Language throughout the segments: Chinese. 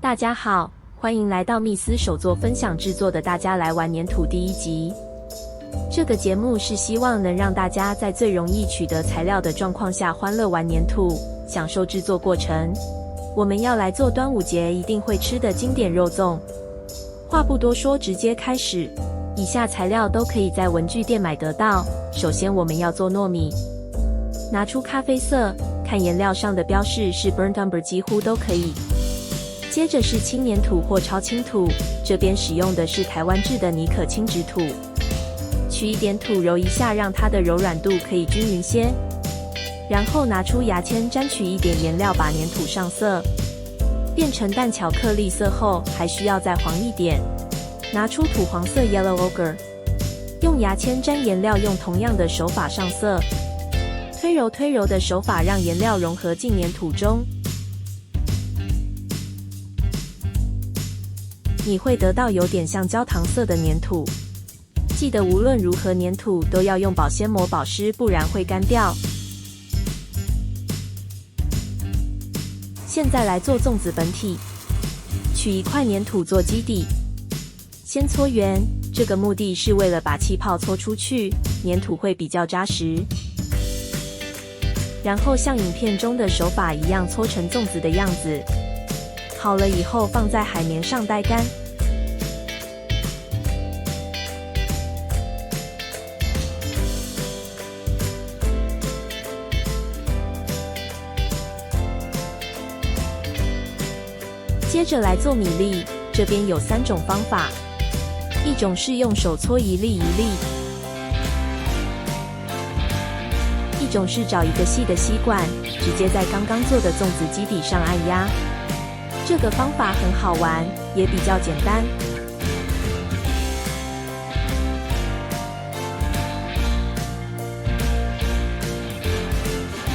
大家好，欢迎来到密斯手作分享制作的《大家来玩粘土》第1集。这个节目是希望能让大家在最容易取得材料的状况下欢乐玩粘土，享受制作过程。我们要来做端午节一定会吃的经典肉粽。话不多说，直接开始。以下材料都可以在文具店买得到。首先我们要做糯米，拿出咖啡色，看颜料上的标示是 burnt umber 几乎都可以。接着是轻粘土或超轻土，这边使用的是台湾制的尼可轻质土。取一点土揉一下，让它的柔软度可以均匀些。然后拿出牙签沾取一点颜料，把粘土上色，变成淡巧克力色后，还需要再黄一点。拿出土黄色 yellow ochre， 用牙签沾颜料，用同样的手法上色。推揉的手法让颜料融合进粘土中。你会得到有点像焦糖色的粘土。记得无论如何粘土都要用保鲜膜保湿，不然会干掉。现在来做粽子本体，取一块粘土做基底，先搓圆，这个目的是为了把气泡搓出去，粘土会比较扎实。然后像影片中的手法一样搓成粽子的样子。好了以后放在海绵上待干。接着来做米粒，这边有3种方法，一种是用手搓一粒一粒，一种是找一个细的吸管，直接在刚刚做的粽子基底上按压。这个方法很好玩，也比较简单。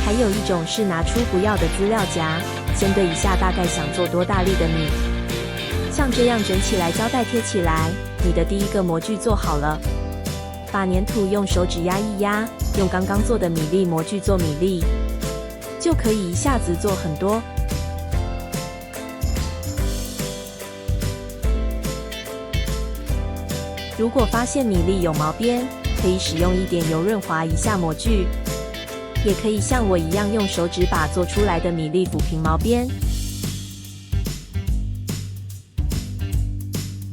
还有一种是拿出不要的资料夹，先对一下大概想做多大力的米，像这样卷起来，胶带贴起来，你的第一个模具做好了。把粘土用手指压一压，用刚刚做的米粒模具做米粒，就可以一下子做很多。如果发现米粒有毛边，可以使用一点油润滑一下模具，也可以像我一样用手指把做出来的米粒抚平毛边。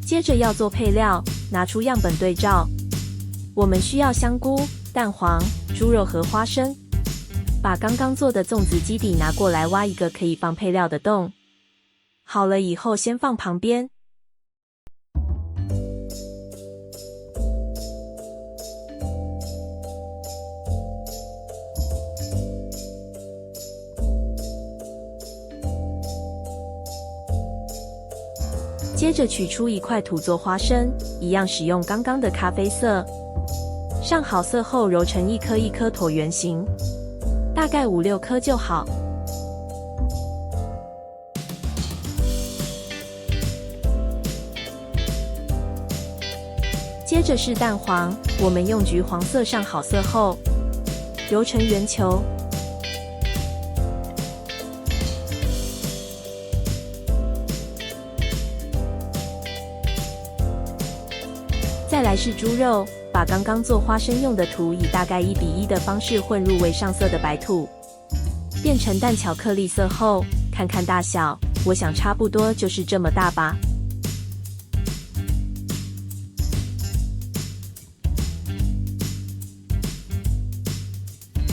接着要做配料，拿出样本对照。我们需要香菇、蛋黄、猪肉和花生。把刚刚做的粽子基底拿过来，挖一个可以放配料的洞。好了以后先放旁边。接着取出一块土做花生，一样使用刚刚的咖啡色。上好色后揉成一颗一颗椭圆形，大概5、6颗就好。接着是蛋黄，我们用橘黄色上好色后，揉成圆球。再来是猪肉，把刚刚做花生用的土以大概1比1的方式混入未上色的白土，变成淡巧克力色后，看看大小，我想差不多就是这么大吧。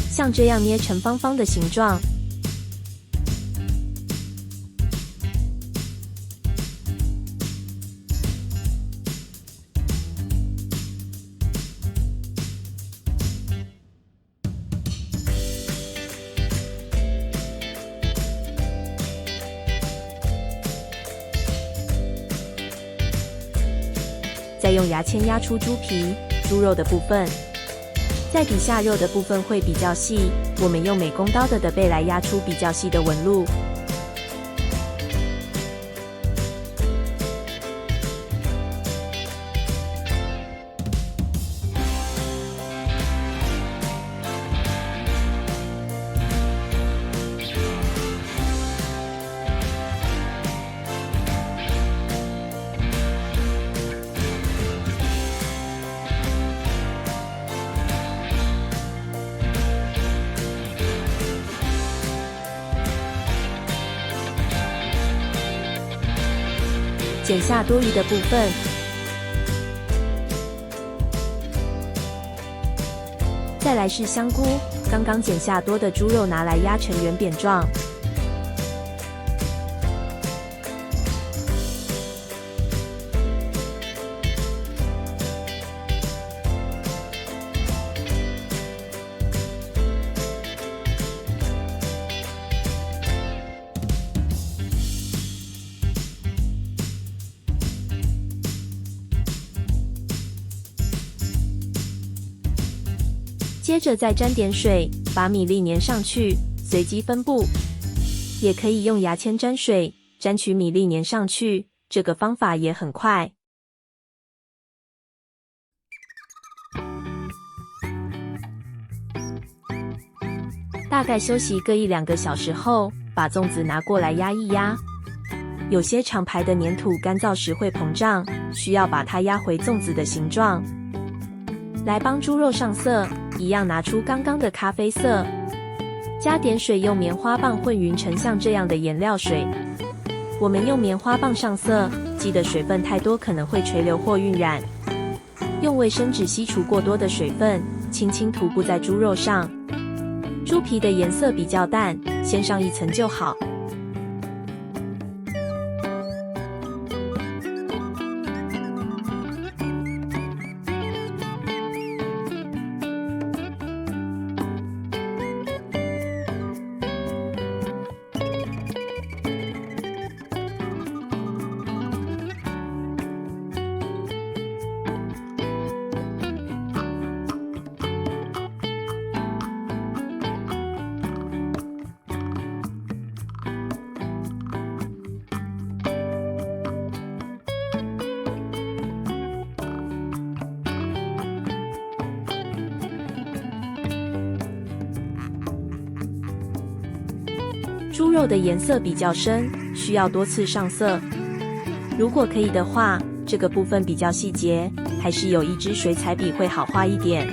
像这样捏成方方的形状。再用牙签压出猪皮、猪肉的部分，在底下肉的部分会比较细，我们用美工刀的背来压出比较细的纹路。剪下多余的部分。再来是香菇，刚刚剪下多的猪肉拿来压成圆扁状。接着再沾点水，把米粒粘上去，随机分布。也可以用牙签沾水，沾取米粒粘上去，这个方法也很快。大概休息个1-2个小时后，把粽子拿过来压一压。有些长排的粘土干燥时会膨胀，需要把它压回粽子的形状。来帮猪肉上色，一样拿出刚刚的咖啡色，加点水，用棉花棒混匀成像这样的颜料水。我们用棉花棒上色，记得水分太多可能会垂流或晕染。用卫生纸吸除过多的水分，轻轻涂布在猪肉上。猪皮的颜色比较淡，先上一层就好。猪肉的颜色比较深，需要多次上色。如果可以的话，这个部分比较细节，还是有一支水彩笔会好画一点。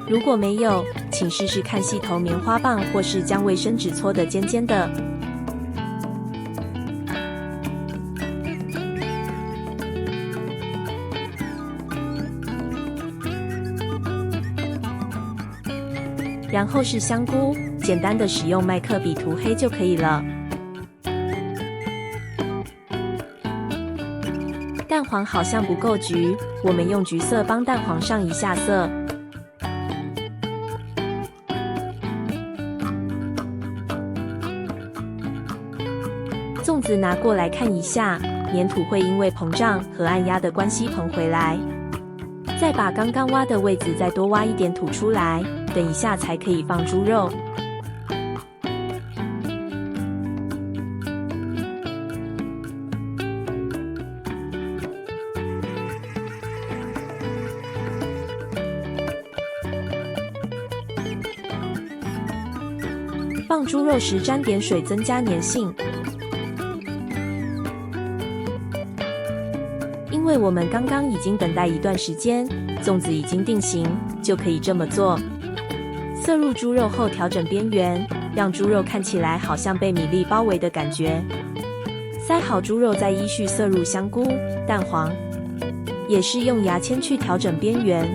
如果没有，请试试看细头棉花棒，或是将卫生纸搓得尖尖的。然后是香菇，简单的使用麦克笔涂黑就可以了。蛋黄好像不够橘，我们用橘色帮蛋黄上一下色。粽子拿过来看一下，粘土会因为膨胀和按压的关系膨回来。再把刚刚挖的位置再多挖一点土出来，等一下才可以放猪肉。放猪肉时沾点水，增加粘性。因为我们刚刚已经等待一段时间，粽子已经定型，就可以这么做。色入猪肉后调整边缘，让猪肉看起来好像被米粒包围的感觉。塞好猪肉，再依序色入香菇、蛋黄，也是用牙签去调整边缘。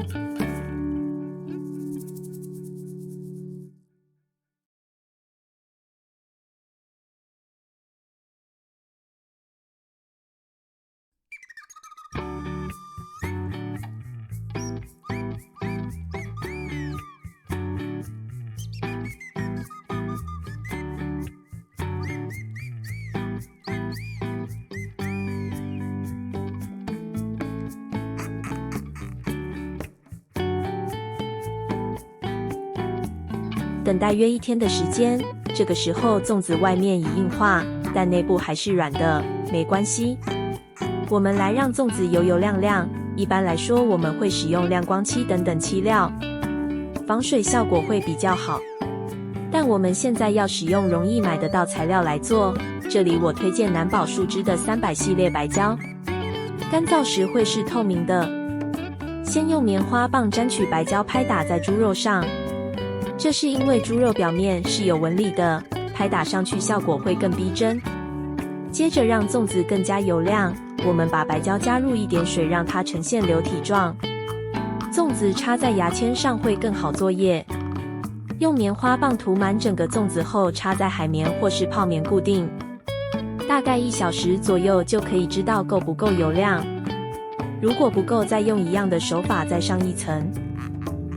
等待约1天的时间，这个时候粽子外面已硬化，但内部还是软的，没关系。我们来让粽子油油亮亮，一般来说我们会使用亮光漆等等漆料，防水效果会比较好。但我们现在要使用容易买得到材料来做，这里我推荐南宝树脂的300系列白胶，干燥时会是透明的。先用棉花棒沾取白胶拍打在猪肉上，这是因为猪肉表面是有纹理的，拍打上去效果会更逼真。接着让粽子更加油亮，我们把白胶加入一点水，让它呈现流体状。粽子插在牙签上会更好作业。用棉花棒涂满整个粽子后，插在海绵或是泡棉固定。大概1小时左右就可以知道够不够油亮。如果不够，再用一样的手法再上一层。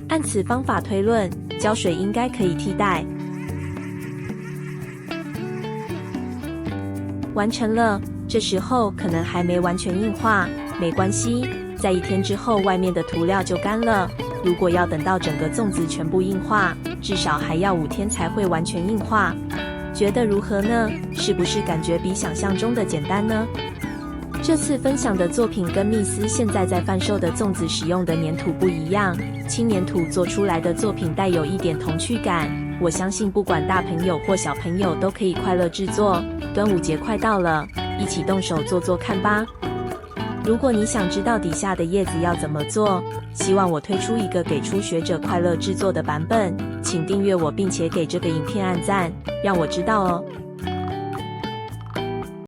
按此方法推论，胶水应该可以替代。完成了，这时候可能还没完全硬化，没关系，在1天之后外面的涂料就干了。如果要等到整个粽子全部硬化，至少还要5天才会完全硬化。觉得如何呢？是不是感觉比想象中的简单呢？这次分享的作品跟密斯现在在贩售的粽子使用的粘土不一样，轻粘土做出来的作品带有一点童趣感，我相信不管大朋友或小朋友都可以快乐制作。端午节快到了，一起动手做做看吧。如果你想知道底下的叶子要怎么做，希望我推出一个给初学者快乐制作的版本，请订阅我并且给这个影片按赞，让我知道哦。